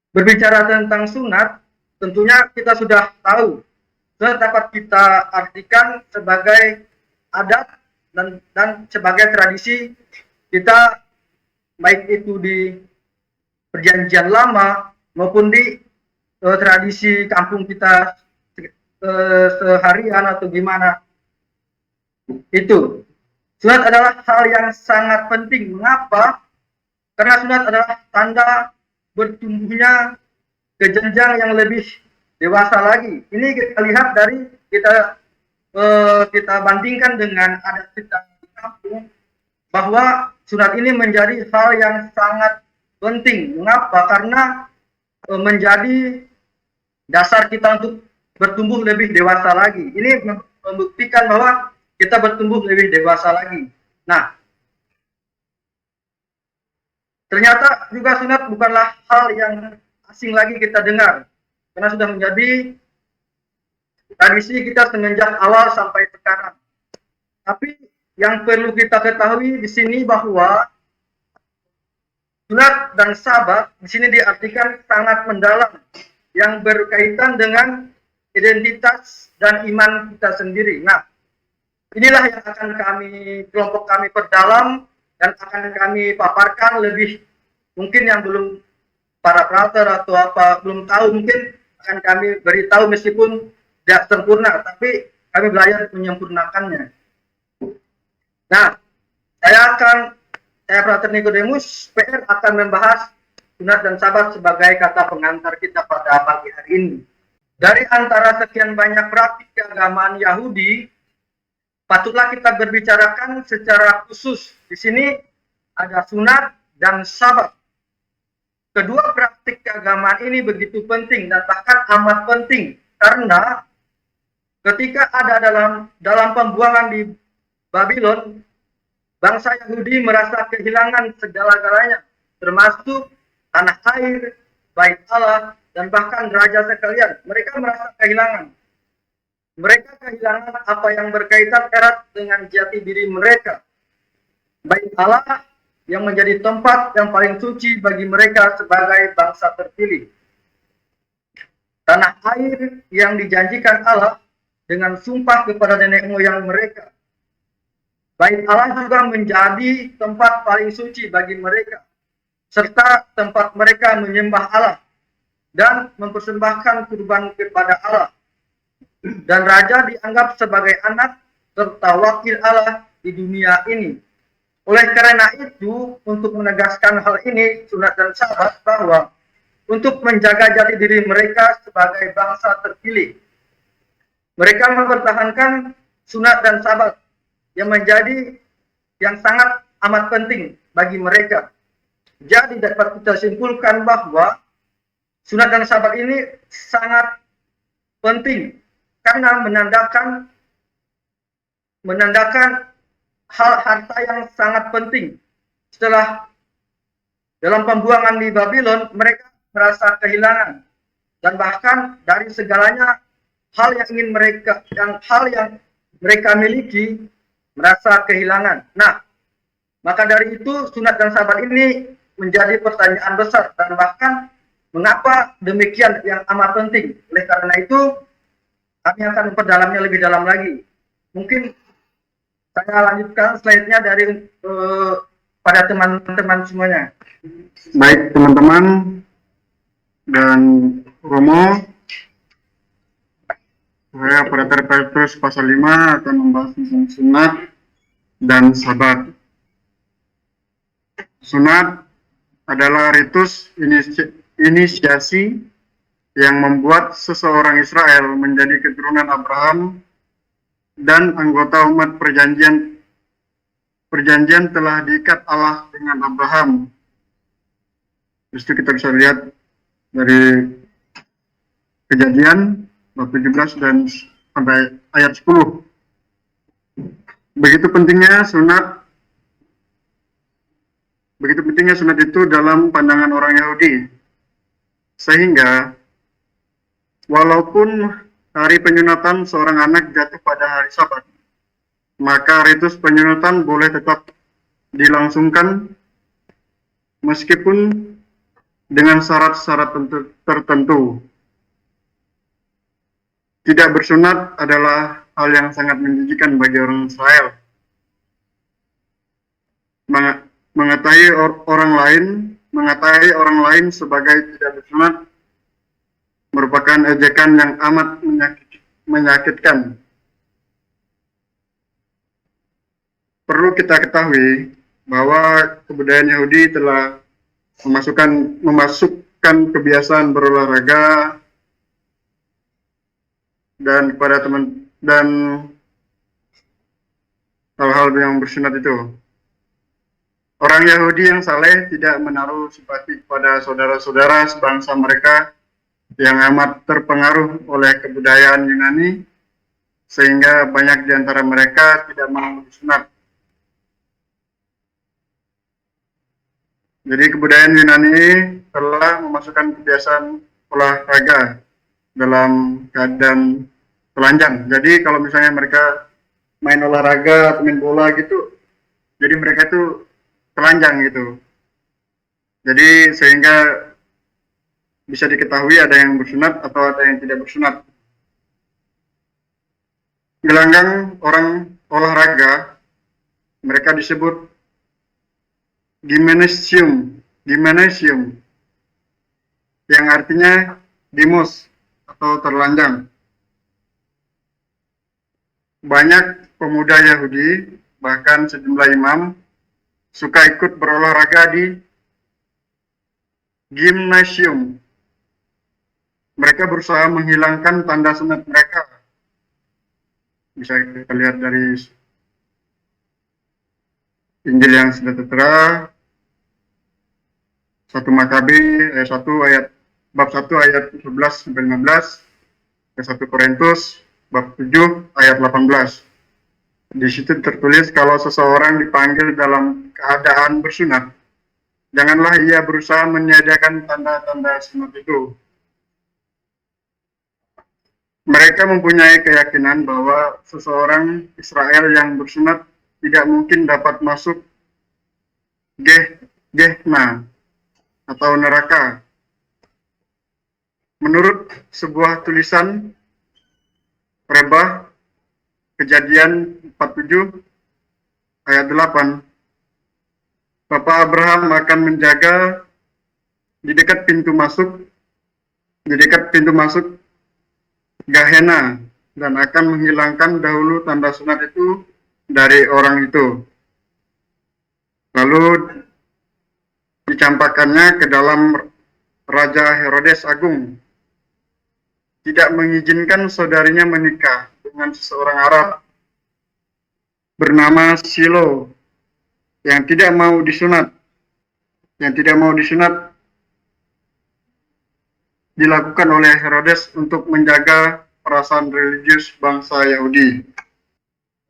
Berbicara tentang sunat, tentunya kita sudah tahu. Sunat dapat kita artikan sebagai adat dan sebagai tradisi kita, baik itu di perjanjian lama maupun di tradisi kampung kita seharian atau gimana. Itu sunat adalah hal yang sangat penting. Mengapa? Karena sunat adalah tanda bertumbuhnya ke jenjang yang lebih dewasa lagi. Ini kita lihat dari kita bandingkan dengan adat kita di kampung, bahwa sunat ini menjadi hal yang sangat penting. Mengapa? Karena menjadi dasar kita untuk bertumbuh lebih dewasa lagi. Ini membuktikan bahwa kita bertumbuh lebih dewasa lagi. Nah, ternyata juga sunat bukanlah hal yang asing lagi kita dengar, karena sudah menjadi tradisi kita semenjak awal sampai sekarang. Tapi yang perlu kita ketahui di sini bahwa sunat dan sabat di sini diartikan sangat mendalam, yang berkaitan dengan identitas dan iman kita sendiri. Nah, inilah yang akan kelompok kami perdalam dan akan kami paparkan lebih, mungkin yang belum para prater atau apa belum tahu, mungkin akan kami beritahu meskipun tidak sempurna, tapi kami belajar menyempurnakannya. Nah, saya Prater Nikodemus PR akan membahas sunat dan sabat sebagai kata pengantar kita pada pagi hari ini. Dari antara sekian banyak praktik keagamaan Yahudi, patutlah kita berbicarakan secara khusus. Di sini ada sunat dan sabat. Kedua praktik keagamaan ini begitu penting dan bahkan amat penting, karena ketika ada dalam pembuangan di Babylon, bangsa Yahudi merasa kehilangan segala-galanya, termasuk tanah air, bait Allah, dan bahkan raja sekalian. Mereka merasa kehilangan. Mereka kehilangan apa yang berkaitan erat dengan jati diri mereka. Bait Allah yang menjadi tempat yang paling suci bagi mereka sebagai bangsa terpilih. Tanah air yang dijanjikan Allah dengan sumpah kepada nenek moyang mereka. Bait Allah juga menjadi tempat paling suci bagi mereka, serta tempat mereka menyembah Allah dan mempersembahkan kurban kepada Allah. Dan raja dianggap sebagai anak serta wakil Allah di dunia ini. Oleh karena itu, untuk menegaskan hal ini, sunat dan sabat bahwa untuk menjaga jati diri mereka sebagai bangsa terpilih, mereka mempertahankan sunat dan sabat yang menjadi yang sangat amat penting bagi mereka. Jadi dapat kita simpulkan bahwa sunat dan sabat ini sangat penting karena menandakan hal harta yang sangat penting. Setelah dalam pembuangan di Babylon, mereka merasa kehilangan, dan bahkan dari segalanya hal yang mereka miliki merasa kehilangan. Nah, maka dari itu sunat dan sabat ini menjadi pertanyaan besar, dan bahkan mengapa demikian yang amat penting. Oleh karena itu kami akan memperdalamnya lebih dalam lagi. Mungkin saya lanjutkan slide-nya dari pada teman-teman semuanya. Baik teman-teman dan Romo, saya Prater Petrus pasal 5 akan membahas tentang sunat dan sabat. Sunat adalah ritus inisiasi yang membuat seseorang Israel menjadi keturunan Abraham dan anggota umat perjanjian. Perjanjian telah diikat Allah dengan Abraham. Itu kita bisa lihat dari Kejadian bab 17 dan sampai ayat 10. Begitu pentingnya sunat itu dalam pandangan orang Yahudi, sehingga walaupun hari penyunatan seorang anak jatuh pada hari Sabat, maka ritus penyunatan boleh tetap dilangsungkan meskipun dengan syarat-syarat tertentu. Tidak bersunat adalah hal yang sangat menjijikan bagi orang Israel. Mengatai orang lain sebagai tidak bersunat merupakan ejekan yang amat menyakitkan. Perlu kita ketahui bahwa kebudayaan Yahudi telah memasukkan kebiasaan berolahraga dan kepada dan hal-hal yang bersunat itu. Orang Yahudi yang saleh tidak menaruh simpati kepada saudara-saudara sebangsa mereka yang amat terpengaruh oleh kebudayaan Yunani, sehingga banyak di antara mereka tidak mau disunat. Jadi kebudayaan Yunani telah memasukkan kebiasaan olahraga dalam keadaan telanjang. Jadi kalau misalnya mereka main olahraga atau main bola gitu, jadi mereka tuh telanjang gitu. Jadi sehingga bisa diketahui ada yang bersunat atau ada yang tidak bersunat. Gelanggang orang olahraga, mereka disebut gymnasium, yang artinya demos atau terlanjang. Banyak pemuda Yahudi, bahkan sejumlah imam, suka ikut berolahraga di gymnasium. Mereka berusaha menghilangkan tanda sunat mereka. Bisa kita lihat dari Injil yang sudah tertera, 1 Makabi bab 1 ayat 11 sampai 15, ke 1 Korintus bab 7 ayat 18. Di situ tertulis kalau seseorang dipanggil dalam keadaan bersunat, janganlah ia berusaha meniadakan tanda-tanda sunat itu. Mereka mempunyai keyakinan bahwa seseorang Israel yang bersunat tidak mungkin dapat masuk Gehenna atau neraka. Menurut sebuah tulisan Rebah Kejadian 47 ayat 8, Bapak Abraham akan menjaga di dekat pintu masuk Gehenna dan akan menghilangkan dahulu tanda sunat itu dari orang itu. Lalu dicampakkannya ke dalam Raja Herodes Agung. Tidak mengizinkan saudarinya menikah dengan seseorang Arab bernama Silo yang tidak mau disunat. Dilakukan oleh Herodes untuk menjaga perasaan religius bangsa Yahudi.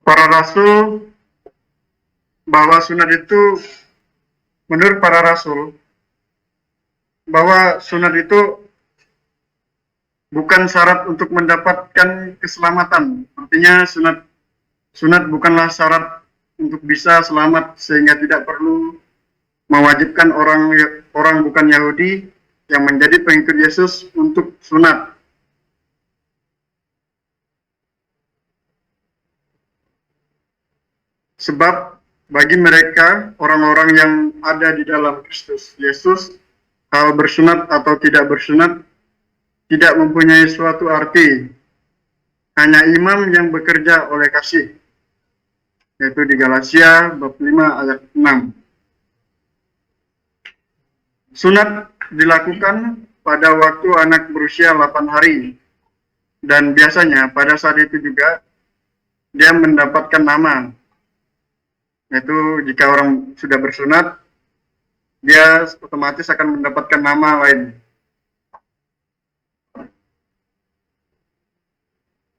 Para rasul bahwa sunat itu, menurut para rasul, bahwa sunat itu bukan syarat untuk mendapatkan keselamatan. Artinya sunat bukanlah syarat untuk bisa selamat, sehingga tidak perlu mewajibkan orang bukan Yahudi yang menjadi pengikut Yesus untuk sunat. Sebab bagi mereka, orang-orang yang ada di dalam Kristus Yesus, hal bersunat atau tidak bersunat tidak mempunyai suatu arti. Hanya imam yang bekerja oleh kasih. Yaitu di Galatia bab 5 ayat 6. Sunat dilakukan pada waktu anak berusia 8 hari. Dan biasanya pada saat itu juga dia mendapatkan nama. Yaitu jika orang sudah bersunat, dia otomatis akan mendapatkan nama lain.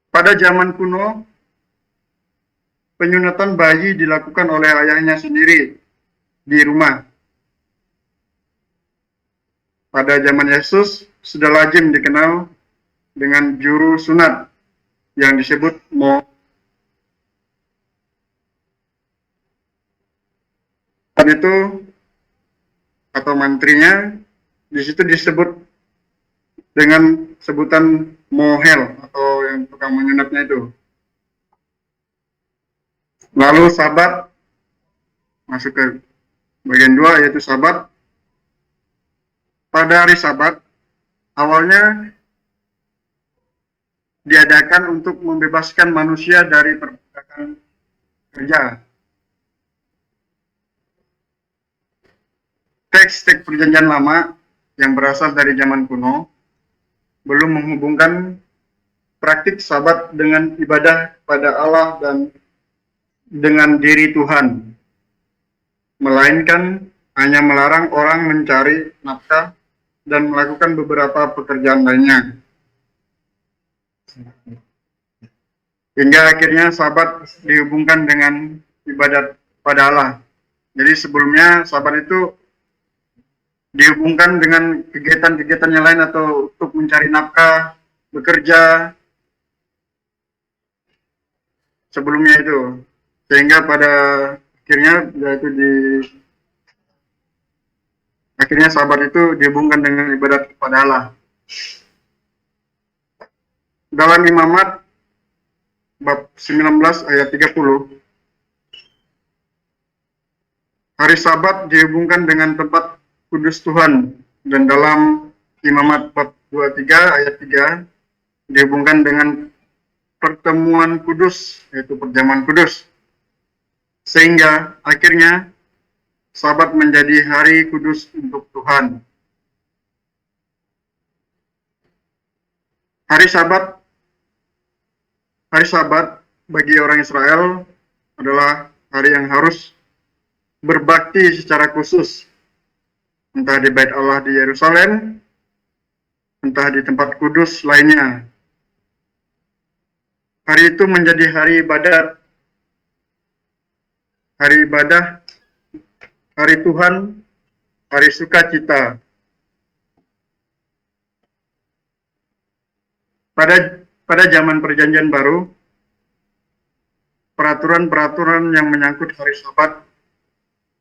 Pada zaman kuno, penyunatan bayi dilakukan oleh ayahnya sendiri di rumah. Pada zaman Yesus, sudah lazim dikenal dengan juru sunat yang disebut itu atau mantrinya Di situ disebut dengan sebutan mohel atau yang tukang menyunatnya itu. Lalu Sabat masuk ke bagian 2 yaitu Sabat. Pada hari Sabat awalnya diadakan untuk membebaskan manusia dari perbudakan kerja. Teks-teks perjanjian lama yang berasal dari zaman kuno belum menghubungkan praktik Sabat dengan ibadah pada Allah dan dengan diri Tuhan, melainkan hanya melarang orang mencari nafkah dan melakukan beberapa pekerjaan lainnya. Hingga akhirnya Sabat dihubungkan dengan ibadat pada Allah. Jadi sebelumnya Sabat itu dihubungkan dengan kegiatan-kegiatan yang lain atau untuk mencari nafkah, bekerja, sebelumnya itu. Sehingga pada akhirnya yaitu akhirnya Sabat itu dihubungkan dengan ibadat kepada Allah. Dalam Imamat bab 19 ayat 30, hari Sabat dihubungkan dengan tempat kudus Tuhan, dan dalam Imamat bab 23 ayat 3 dihubungkan dengan pertemuan kudus, yaitu perjamuan kudus. Sehingga akhirnya Sabat menjadi hari kudus untuk Tuhan. Hari Sabat bagi orang Israel adalah hari yang harus berbakti secara khusus, entah di Bait Allah di Yerusalem, entah di tempat kudus lainnya. Hari itu menjadi hari ibadah, hari Tuhan, hari sukacita. Pada zaman Perjanjian Baru, peraturan-peraturan yang menyangkut hari Sabat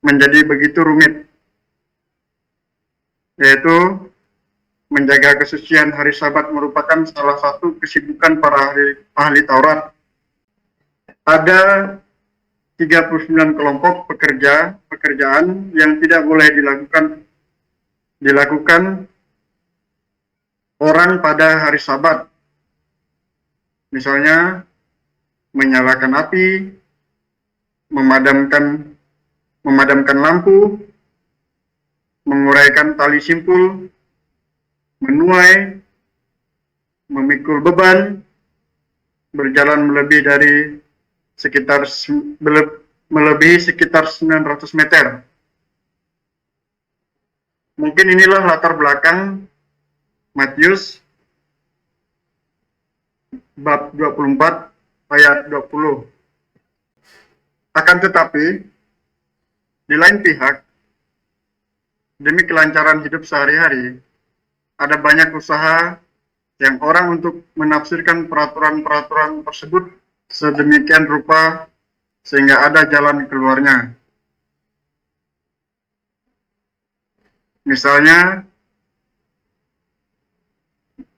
menjadi begitu rumit, yaitu menjaga kesucian hari Sabat merupakan salah satu kesibukan para ahli Taurat. Ada 39 kelompok pekerjaan yang tidak boleh dilakukan orang pada hari Sabat. Misalnya menyalakan api, memadamkan lampu, menguraikan tali simpul, menuai, memikul beban, berjalan melebihi sekitar 900 meter. Mungkin inilah latar belakang Matius bab 24 ayat 20. Akan tetapi, di lain pihak, demi kelancaran hidup sehari-hari, ada banyak usaha yang orang untuk menafsirkan peraturan-peraturan tersebut sedemikian rupa sehingga ada jalan keluarnya. Misalnya,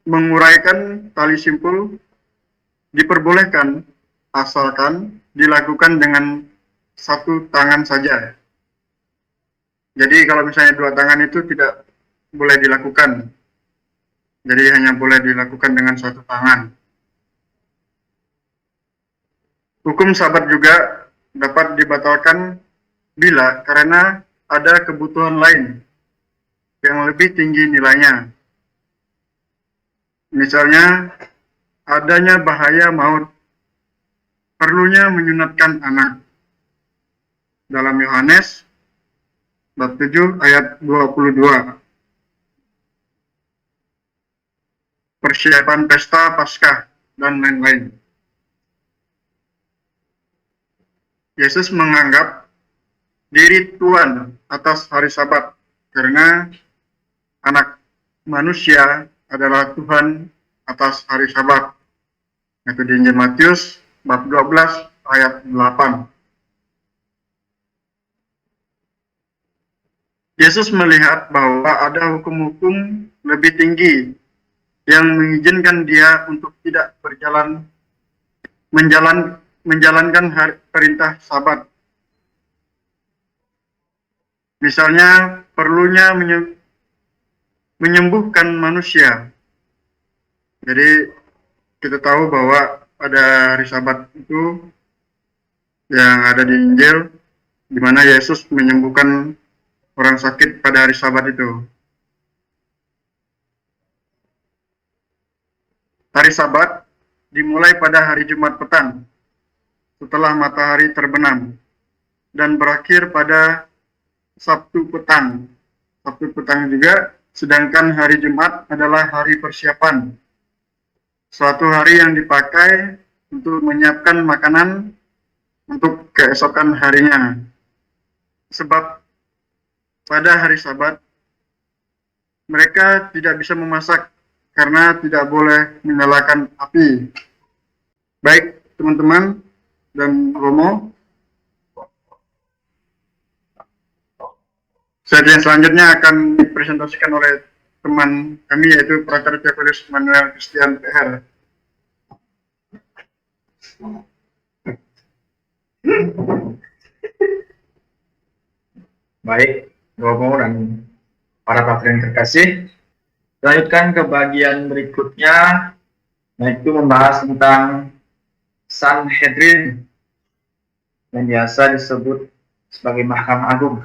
menguraikan tali simpul diperbolehkan asalkan dilakukan dengan satu tangan saja. Jadi kalau misalnya dua tangan itu tidak boleh dilakukan. Jadi hanya boleh dilakukan dengan satu tangan. Hukum Sabat juga dapat dibatalkan bila karena ada kebutuhan lain yang lebih tinggi nilainya. Misalnya, adanya bahaya maut, perlunya menyunatkan anak. Dalam Yohanes bab 7 ayat 22. Persiapan pesta Paskah dan lain-lain. Yesus menganggap diri Tuhan atas hari Sabat karena anak manusia adalah Tuhan atas hari Sabat. Itu di Injil Matius bab 12 ayat 8. Yesus melihat bahwa ada hukum-hukum lebih tinggi yang mengizinkan dia untuk tidak menjalankan perintah Sabat. Misalnya perlunya menyembuhkan manusia. Jadi kita tahu bahwa ada hari Sabat itu yang ada di Injil, di mana Yesus menyembuhkan orang sakit pada hari Sabat itu. Hari Sabat dimulai pada hari Jumat petang, setelah matahari terbenam, dan berakhir pada Sabtu petang. Sabtu petang juga, sedangkan hari Jumat adalah hari persiapan. Suatu hari yang dipakai untuk menyiapkan makanan untuk keesokan harinya. Sebab pada hari Sabat, mereka tidak bisa memasak karena tidak boleh menyalakan api. Baik, teman-teman dan Romo, slide yang selanjutnya akan dipresentasikan oleh teman kami, yaitu Frater Theophilus Manuel Christian PR. Baik, Romo dan para patriark yang terkasih, lanjutkan ke bagian berikutnya, yaitu membahas tentang Sanhedrin yang biasa disebut sebagai Mahkamah Agung.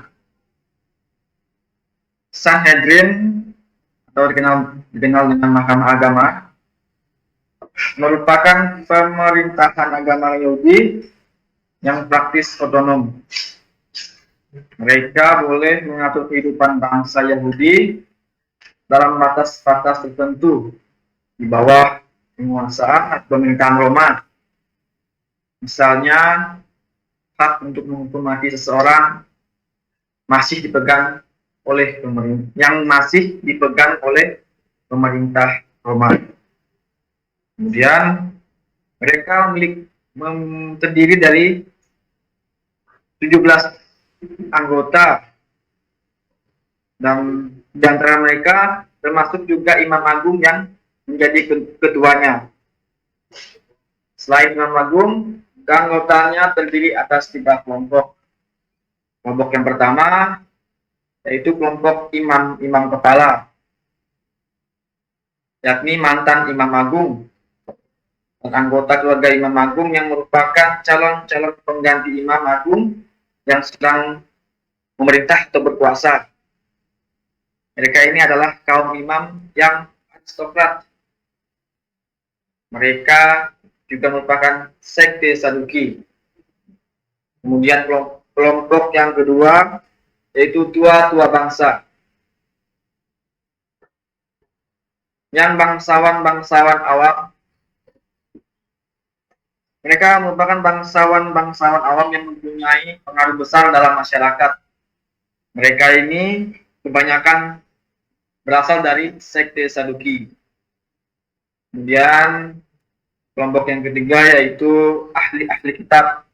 Sanhedrin atau dikenal dengan Mahkamah Agama merupakan pemerintahan agama Yahudi yang praktis otonom. Mereka boleh mengatur kehidupan bangsa Yahudi dalam batas-batas tertentu di bawah penguasaan atau pemerintahan Roma. Misalnya, hak untuk menghukum mati seseorang masih dipegang oleh pemerintah Roma. Kemudian mereka terdiri dari 17 anggota, dan di antara mereka termasuk juga Imam Agung yang menjadi ketuanya. Selain Imam Agung, anggotanya terdiri atas 3 kelompok. Kelompok yang pertama yaitu kelompok imam kepala, yakni mantan Imam Agung dan anggota keluarga Imam Agung yang merupakan calon-calon pengganti Imam Agung yang sedang memerintah atau berkuasa. Mereka ini adalah kaum imam yang aristokrat. Mereka juga merupakan sekte Saduki. Kemudian kelompok yang kedua yaitu tua-tua bangsa, yang bangsawan awam. Mereka merupakan bangsawan awam yang mempunyai pengaruh besar dalam masyarakat. Mereka ini kebanyakan berasal dari sekte Saduki. Kemudian kelompok yang ketiga yaitu ahli-ahli kitab.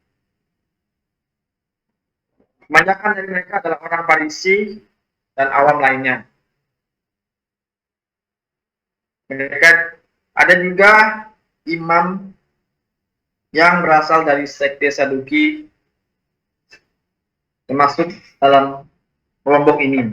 Kebanyakan dari mereka adalah orang Farisi dan awam lainnya. Mereka ada juga imam yang berasal dari sekte Saduki, termasuk dalam kelompok ini.